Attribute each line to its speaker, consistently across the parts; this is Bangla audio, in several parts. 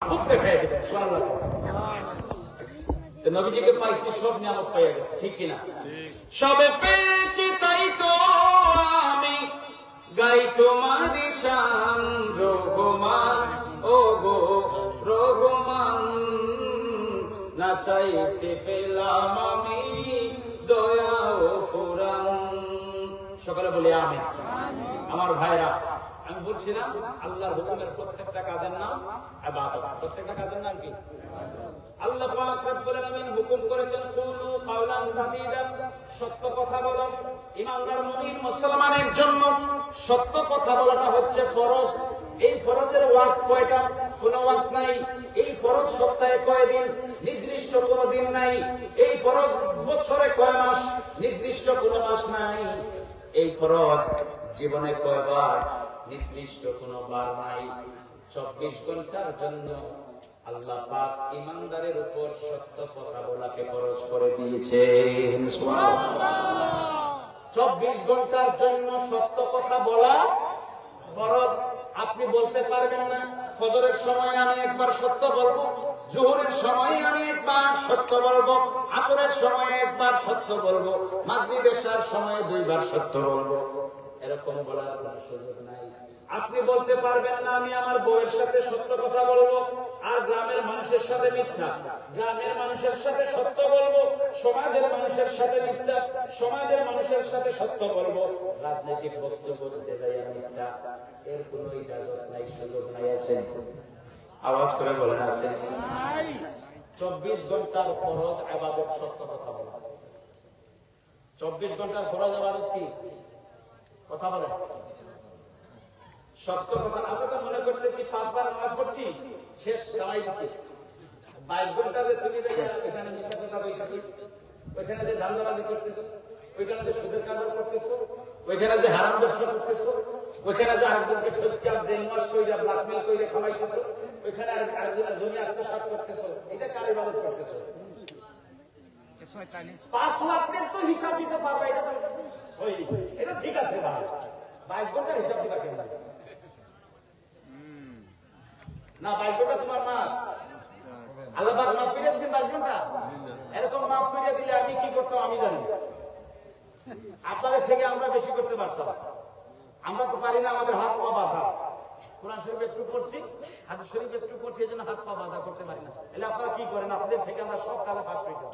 Speaker 1: ভুগতে খেয়ে দেবে নবীজিকে পাইছি, সব নিয়ামত পাইয়া গেছে, ঠিক কিনা? সবে পেয়েছি তাই তো আমি গাই তোমার শান, রঘুমান ও গো রঘুমান, না চাইতে পেলাম আমি দয়া ও ফুরান। সকালে বলি আমিন। আমার ভাইরা, আমি বলছিলাম আল্লাহর হুকুমের প্রত্যেকটা কাজের নাম ইবাদত। প্রত্যেকটা কাজের নাম কি? আল্লাহ পাক রব্বুল আলামিন হুকুম করেছেন কুলু কাওলান সাদীদা, সত্য কথা বলো। ঈমানদার মুমিন মুসলমানের জন্য সত্য কথা বলাটা হচ্ছে ফরজ। এই ফরজের ওয়াক্ত কয়টা? কোন ওয়াক্ত নাই। এই ফরজ সপ্তাহে কয় দিন? নির্দিষ্ট কোন দিন নাই। এই ফরজ বছরে কয় মাস? নির্দিষ্ট কোন মাস নাই। এই ফরজ জীবনে কয়বার? নির্দিষ্ট কোন বার নাই। 24 ঘন্টার জন্য আল্লাহ পাক ঈমানদারের উপর সত্য কথা বলাকে ফরজ করে দিয়েছেন। সুবহানাল্লাহ। 24 ঘন্টার জন্য সত্য কথা বলা ফরজ। আপনি বলতে পারবেন না ফজরের সময় আমি একবার সত্য বলবো, জোহরের সময় আমি একবার সত্য বলবো, আসরের সময় একবার সত্য বলবো, মাগরিব এশার সময় 2 বার সত্য বলবো, এরকম বলার কোনো সুযোগ নাই। আপনি বলতে পারবেন না আমি আমার বউয়ের সাথে সত্য কথা বলবো আর গ্রামের মানুষের সাথে মিথ্যা, গ্রামের মানুষের সাথে সত্য বলবো, সমাজের মানুষের সাথে মিথ্যা, সমাজের মানুষের সাথে সত্য বলবো, রাজনৈতিক বক্তব্য দিতে যাই মিথ্যা, এর কোন ইজাজত নাই, সুযোগ নাই। আছে? আওয়াজ করে বলেন আছে? 24 ঘন্টার ফরজ ইবাদত সত্য কথা বলা। 24 ঘন্টার ফরজ ইবাদত কি? কথা বলেন। সত্য কথা। আমরা তো মনে করতেছি 5 বার নামাজ পড়ছি, শেষ কামাই দিছি। 22 ঘন্টাতে তুমি এখানে মিথ্যা কথা বলতেছি, ওইখানে যে ধান্দাবাজি করতেছো, ওইখানে যে সুদের কারবার করতেছো, ওইখানে যে হারাম ব্যবসা করতেছো, ওইখানে যে আরেকজনকে ঠকিয়া ব্রেন ওয়াশ কইরা ব্ল্যাকমেল কইরা খাওয়াইতেছো, ওইখানে আরেকজনের জমি আত্মসাৎ করতেছো, এটা কার ইবাদত করতেছো? 5 লাখের তো হিসাব দিতে পারবে, এটা তো এটা ঠিক আছে ভাই। 22 ঘন্টার হিসাব দিবা কেন? না 22 ঘন্টা তোমার মাপ আল্লাহ পাক মাফ করে দিয়েছেন। 22 ঘন্টা এরকম মাফ করে দিলে আমি কি করতাম আমি জানি। আপনাদের থেকে আমরা বেশি করতে পারতাম, আমরা তো পারি না, আমাদের হাত পা বাঁধা। কোরআন শরীফ একটু পড়ছি, হাদিস শরীফ একটু পড়ছি, এই জন্য হাত পা বাঁধা করতে পারি না। এলে আপনারা কি করেন? আপনাদের থেকে আমরা সব কাজে ভাগ পেয়ে যাই।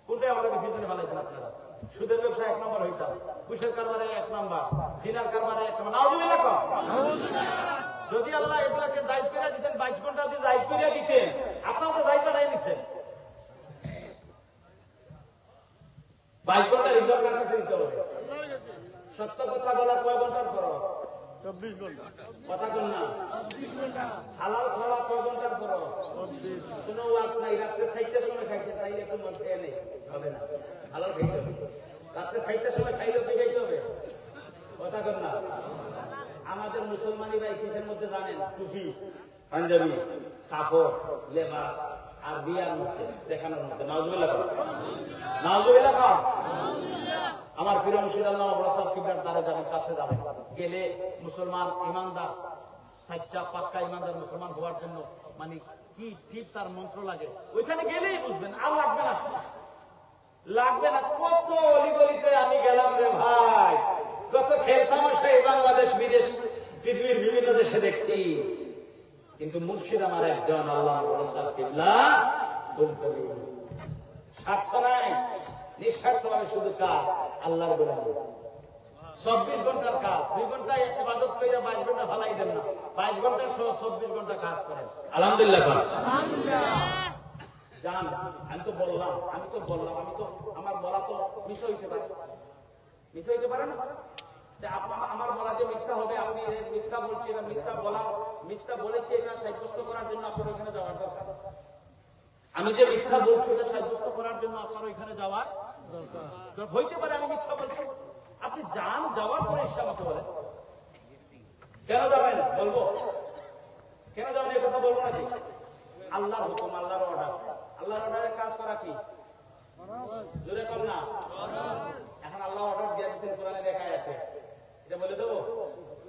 Speaker 1: কোনটাই আমাদেরকে পিছনে ফেলাইছেন আপনারা? সুদের ব্যবসা 1 নম্বর হইতাম, ঘুষের কারবারে 1 নম্বর, জিনার কারবারে 1 নম্বর। নাউজুবিল্লাহ কম। যদি আল্লাহ এগুলাকে জায়েজ করে দিয়েছেন, 22 ঘন্টা যদি জায়েজ করে দিতেন, আপনারা তো দায়িত্ব নিয়ে নিছেন। 22 ঘন্টার হিসাব কার কাছে দিতে হবে? সত্য কথা বলা কয় ঘন্টার খরচ? 24 ঘন্টা। কথা কোন না? 24 ঘন্টা। হালাল খাওয়া কয় ঘন্টার খরচ? 24। কোনো ওয়াক নাই। রাত্রে 4টার সময় খাইছেন, তাইলে একটু মদ খেয়ে নেই, হবে না। হালাল খাইতে হবে। রাত্রে 4টার সময় খাইলে কি খাইতে হবে? কথা কোন না? আমাদের মুসলমানি ভাই কিসের মধ্যে জানেন? টুপি, পাঞ্জাবি, কাপড়, লেবাস আর বিয়ার মধ্যে, দেখানোর মধ্যে। নাউজুবিল্লাহ কর, নাউজুবিল্লাহ কর। আমার প্রিয় মুর্শিদ আল্লামা বড় সাহেব কিবলার দ্বারে যাবেন, কাছে যাবেন, গেলে মুসলমান ইমানদার, সাচ্চা পাক্কা ইমানদার মুসলমান হওয়ার জন্য মানে কি টিপস আর মন্ত্র লাগে, ওইখানে গেলেই বুঝবেন। আর লাগবে না, লাগবে না। কত অলিগলিতে আমি গেলাম রে ভাই, কত খেলতামাশা এই বাংলাদেশ বিদেশ পৃথিবীর বিভিন্ন দেশে দেখছি, কিন্তু মুর্শিদ আমার একজন, আল্লামা বড় সাহেব কিবলা। স্বার্থ নাই, নিঃস্বার্থভাবে শুধু কাজ, আল্লাহর গোলামি। 24 ঘন্টার কাজ, 2 ঘন্টায় ইবাদত করে 22 ঘন্টা ভালাই দেন না, 22 ঘন্টা 24 ঘন্টা কাজ করেন। আলহামদুলিল্লাহ। জান, আমি তো বললাম, আমি তো আমার বলা তো মিস হইতে পারে, মিস হইতে পারে না। আমার বলা যে মিথ্যা হবে, আপনি মিথ্যা বলছি, এটা মিথ্যা বলা, মিথ্যা বলেছি, এটা সাব্যস্ত করার জন্য আপনার ওইখানে যাওয়ার দরকার। আমি যে মিথ্যা বলছি এটা সাব্যস্ত করার জন্য আপনার ওইখানে যাওয়ার দরকার হইতে পারে। আমি মিথ্যা বলছি, আপনি যান, যাওয়ার পরে এসে আমাকে বলেন কেন যাবেন, বলবো। কেন যাবেন এই কথা বলবো নাকি? আল্লাহর হুকুম, আল্লাহর অর্ডার, আল্লাহর অর্ডারে কাজ করা কি জোরে কর না। এখন আল্লাহ অর্ডার দিয়ে দিচ্ছেন কোরআনে লেখা আছে, এটা বলে দেবো।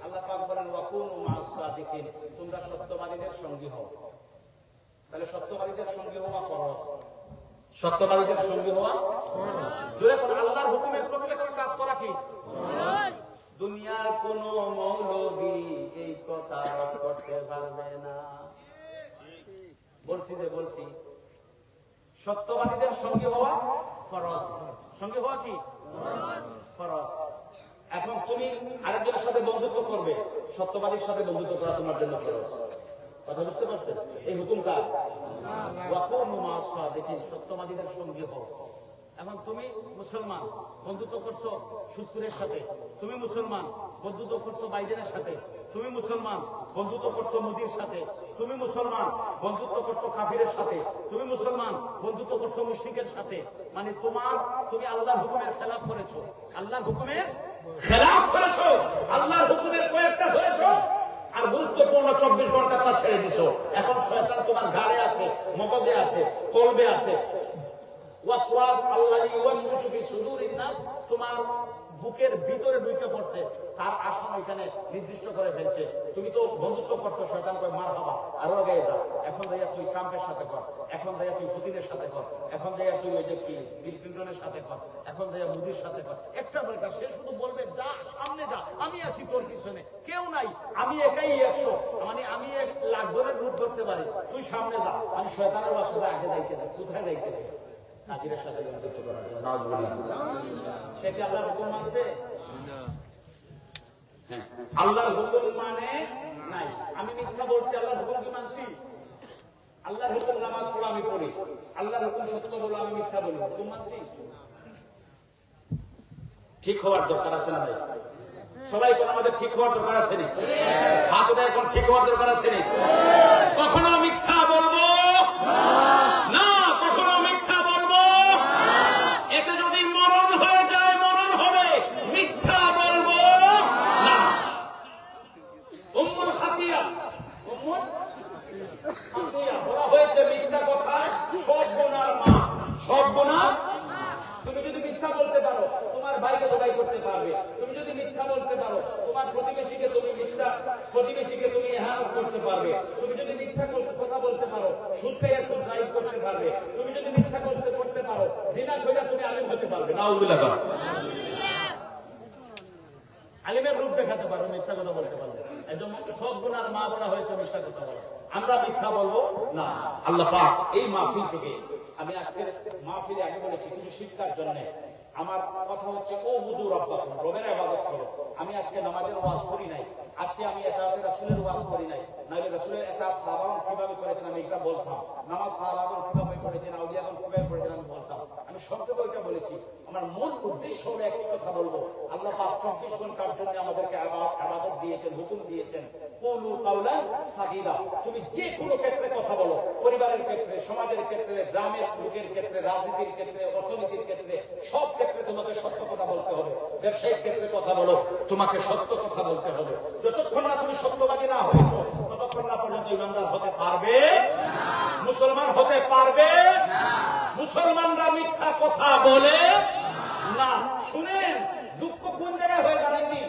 Speaker 1: আল্লাহ পাক বলেন ওয়াকুনু মা'আস সাদিকিন, তোমরা সত্যবাদীদের সঙ্গী হও। তাহলে সত্যবাদীদের সঙ্গে হওয়া ফরজ, সত্যবাদীদের সঙ্গে হওয়া জোরে করে আল্লাহর হুকুমের প্রত্যেকটা কাজ করা কি ফরজ। দুনিয়ার কোন মৌলবী এই কথা করতে পারবে না। বলছি সত্যবাদীদের সঙ্গে হওয়া ফরজ, সঙ্গে হওয়া কি ফরজ। এখন তুমি আরেকজনের সাথে বন্ধুত্ব করবে, সত্যবাদীর সাথে বন্ধুত্ব করা তোমার জন্য ফরজ। কথা বুঝতে পারছেন? এই হুকুম কার? দেখি সত্যবাদীদের সঙ্গে হও। এখন তুমি মুসলমান বন্ধুত্ব করছো সূত্রের সাথে, তুমি মুসলমান বন্ধুত্ব করছো বাইজেনের সাথে, তুমি মুসলমান বন্ধুত্ব করছো মুদির সাথে, তুমি মুসলমান বন্ধুত্ব করছো কাফিরের সাথে, তুমি মুসলমান বন্ধুত্ব করছো মুশরিকের সাথে। মানে তুমি আল্লাহর হুকুমের খেলাফ করেছো, আল্লাহর হুকুমের খেলাফ করেছো, আল্লাহর হুকুমের কয়েকটা ধরেছো আর গুরুত্বপূর্ণ 24 ঘন্টাটা ছেড়ে দিছো। এখন শয়তান তোমার গালে আছে, মগজে আছে, কলবে আছে। ওয়াসওয়াস আল্লাযী ইউওয়াসওয়াসু ফি সুদুরিন নাস, তোমার বুকের ভিতরে ঢুকে পড়ছে, তার আসন এখানে নির্দিষ্ট করে ফেলছে। তুমি তো বন্ধুত্ব করছো, শয়তান কয় মারহাবা, আরো আগে যা, এখন যাইয়া তুই ট্রাম্পের সাথে কর, এখন যাইয়া তুই পুতিনের সাথে কর, এখন যাইয়া তুই ওই যে কি বিল ক্লিন্টনের সাথে কর, এখন যাইয়া মোদির সাথে কর। একটা বলটা সে শুধু বলবে যা সামনে যা, আমি আছি তোর পিছনে, কেউ নাই, আমি একাই 100, মানে আমি 1 লাখ জনের রূপ ধরতে পারি, তুই সামনে যা। আমি শয়তানের বাসাতে আগে যাইতেছি, কোথায় যাইতেছি? কাফিরের সাথে বন্ধুত্ব করার জন্য। নাউযুবিল্লাহ। সে কি আল্লাহর হুকুম মানছে? হ্যাঁ, আল্লাহর হুকুম মানে নাই। আমি মিথ্যা বলছি, আল্লাহর হুকুম কি মানছি? আল্লাহর হুকুম নামাজ পড়া আমি পড়ি, আল্লাহর হুকুম সত্য বলো, আমি মিথ্যা বলি, হুকুম মানছি? ঠিক হওয়ার দরকার আছে না ভাই? সবাই কোন আমাদের ঠিক হওয়ার দরকার আছে নি? হাত উঠে এখন ঠিক হওয়ার দরকার আছে নি? কখনো মিথ্যা বলবো না, কখনো মিথ্যা বলবো এতে যদি মরণ হয়ে যায় মরণ হবে, মিথ্যা বলবো না। উম্মুল খাতিয়া, উম্মুল খাতিয়া বলা হয়েছে মিথ্যা কথা সব গুনার মা, সব গুনার। তুমি যদি মিথ্যা বলতে পারো তোমার ভাইকে জবাই করতে পারবে, তুমি যদি মিথ্যা বলতে পারো তোমার প্রতিবেশীকে তুমি ইহানত করতে পারবে, তুমি যদি মিথ্যা কথা বলতে পারো সুদ খাইয়া সুদ জায়েজ করতে পারবে, তুমি যদি মিথ্যা করতে পারো জিনা কইরা তুমি আলিম হতে পারবে। নাউযুবিল্লাহ। আলিমের রূপ দেখাতে পারো, মিথ্যা কথা বলতে পারবে। একদম সব গুনার মা বলা হয়েছে মিথ্যা কথা বলা। আমরা মিথ্যা বলবো না। আল্লাহ পাক এই মাহফিল থেকে, আমি আজকের মাহফিলে আগে বলেছি কিছু শিক্ষার জন্য আমার কথা হচ্ছে ও বুদু রব্বাকুম, রবের ইবাদত করো। আমি আজকে নামাজের ওয়াজ করি নাই, আজকে আমি এতাআতে রাসূলের ওয়াজ করি নাই, নাইলে রাসূলের এতাআত সাহাবাগণ কিভাবে করেছেন আমি এটা বলতাম, নামাজ সাহাবাগণ কিভাবে করেছেন, আউলিয়াগণ কিভাবে করেছেন আমি বলতাম। আমি সংক্ষেপে ওইটা বলেছি। আমার মূল উদ্দেশ্য হলো একই কথা বলবো। আল্লাহ পাক 24 ঘন্টার জন্য আমাদেরকে ইবাদত দিয়েছেন, হুকুম দিয়েছেন, কুলু কাওলান সাদীদা। তুমি যে কোনো ক্ষেত্রে কথা বলো, পরিবারের ক্ষেত্রে, সমাজের ক্ষেত্রে, গ্রামের লোকের ক্ষেত্রে, রাজনীতির ক্ষেত্রে, অর্থনীতির ক্ষেত্রে, সব ক্ষেত্রে তোমাকে সত্য কথা বলতে হবে। ব্যবসায়িক ক্ষেত্রে কথা বলো, তোমাকে সত্য কথা বলতে হবে। যতক্ষণ না তুমি সত্যবাদী না হয়েছো ততক্ষণ না পর্যন্ত ইমানদার হতে পারবে না, মুসলমান হতে পারবে না। মুসলমানরা মিথ্যা কথা বলে না। শুনেন, দুঃখ কোন জায়গায় হয়ে জানেননি?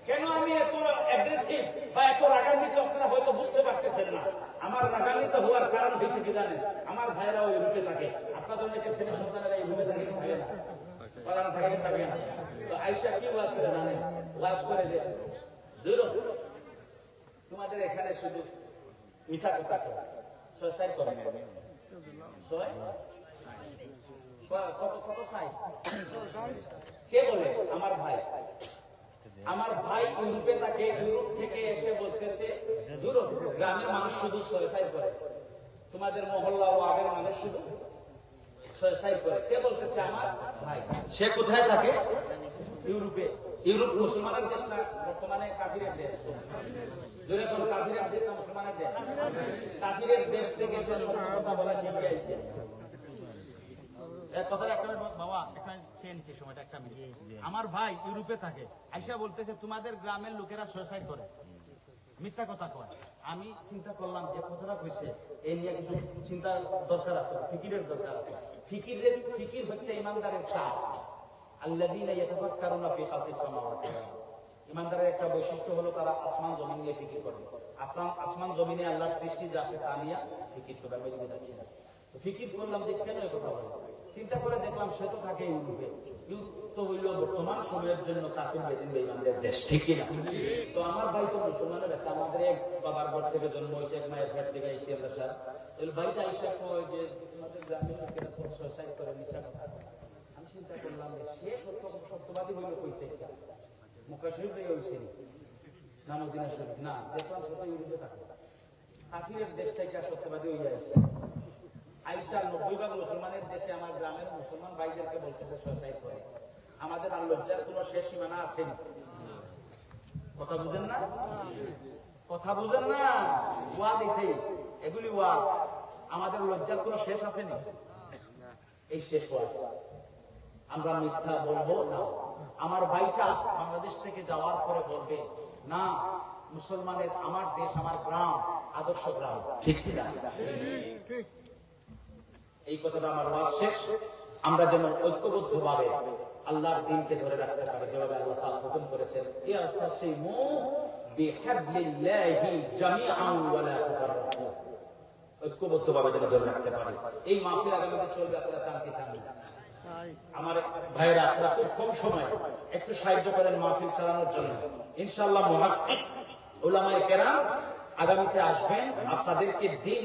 Speaker 1: কেন আমি এত অ্যাগ্রেসিভ বা এত রাগান্বিত আপনারা হয়তো বুঝতে পারতেছেন না। আমার রাগান্বিত হওয়ার কারণ বেশি কি জানেন? আমার ভাইয়েরা ওই রূপে থাকে, আপনাদের অনেকের ছেলে সন্তানেরা এই রূপে থাকে না, পালানো থাকে না। তো আয়েশা কি ওয়াজ করে জানেন? ওয়াজ করে যে তোমাদের এখানে শুধু মিশা কথা করে, সুইসাইড করে কে বলে? আমার ভাই। আমার ভাই ইউরোপে থাকে, ইউরোপ থেকে এসে বলতেছে গ্রামের মানুষ শুধু সুইসাইড করে, তোমাদের মহল্লা ও আগের মানুষ শুধু সুইসাইড করে। কে বলতেছে? আমার ভাই। সে কোথায় থাকে? ইউরোপে। ইউরোপ মুসলমানের দেশ না, বর্তমানে কাফিরের দেশ। জোরে কোন কাফিরের দেশ না মুসলমানের দেশ? কাফিরের দেশ থেকে সে সত্য কথা বলা শিখে আইছে। আমার ভাই ইউরোপে থাকে, আইসা বলতেছে তোমাদের গ্রামের লোকেরা সুইসাইড করে, মিথ্যা কথা কয়। আমি চিন্তা করলাম যে কথাটা কইছে এই নিয়ে কিছু চিন্তা দরকার আছে, ফিকিরের দরকার আছে। ফিকির হচ্ছে ইমানদারের কাজ। আল্লাযীনা ইয়াতাফাক্কারুনা ফি খালকিস সামাওয়াতি ওয়াল আরদ। ইমানদারের একটা বৈশিষ্ট্য হলো তারা আসমান জমিন নিয়ে ফিকির করে। আসমান জমিনে আল্লাহর সৃষ্টি যা আছে তা নিয়ে ফিকির করে আমি যাচ্ছি না। তো ফিকির করলাম যে কেন এই কথা বলে, চিন্তা করে দেখলাম সে তো থাকে ইউরোপে। ইউরোপ তো হইল বর্তমান সময়ের জন্য কাফির বেদিন বেঈমানদের দেশ, ঠিক কি না? তো আমার ভাই তো মুসলমানের একটা, আমাদের এক বাবার ঘর থেকে জন্ম হয়েছে, এক মায়ের ঘর থেকে আইসি আমরা স্যার। তাহলে ভাইটা আইসা কয় যে তোমাদের গ্রামের লোকেরা তো সুইসাইড করে, মিশা কথা। আমি চিন্তা করলাম যে সে সত্যবাদী হইল কই থেকে, মক্কা শরীফ থেকে হয়েছে না মদিনা শরীফ না, দেখলাম সেটা ইউরোপে থাকে। কাফিরের দেশ থেকে সত্যবাদী হইয়া আইসা আইসা 90% মুসলমানের দেশে আমার গ্রামের মুসলমান ভাইদেরকে বলতেছে সুইসাইড করে। আমাদের আর লজ্জার কোন শেষ সীমানা আছে না। কথা বুঝেন না, কথা বুঝেন না, ওয়াজ এটাই, এগুলি ওয়াজ। আমাদের লজ্জার কোন শেষ আছে না, এই শেষ ওয়াজ। আমরা মিথ্যা বলবো না। আমার ভাইটা বাংলাদেশ থেকে যাওয়ার পরে বলবে না, মুসলমানের আমার দেশ, আমার গ্রাম আদর্শ গ্রাম, ঠিক কি না? এই কথাটা আমার ওয়াজ শেষ। আমরা যেন ঐক্যবদ্ধ ভাবে আল্লাহর দ্বীনকে ধরে রাখতে পারি, যেভাবে আল্লাহ তাআলা হুকুম করেছেন, ইয়াতাসিমু বিহাবলিল্লাহি জামিআন ওয়া লা তাফাররাকু। ঐক্যবদ্ধ ভাবে যেন ধরে রাখতে পারি। এই মাহফিল আগামীতে চলবে, আপনারা চান কি চান না? আমার ভাইরা, আপনারা খুব কম সময় একটু সাহায্য করেন মাহফিল চালানোর জন্য। ইনশাআল্লাহ মুহাক্কিক উলামায়ে কেরাম আগামীতে আসবেন, আপনাদেরকে দ্বীন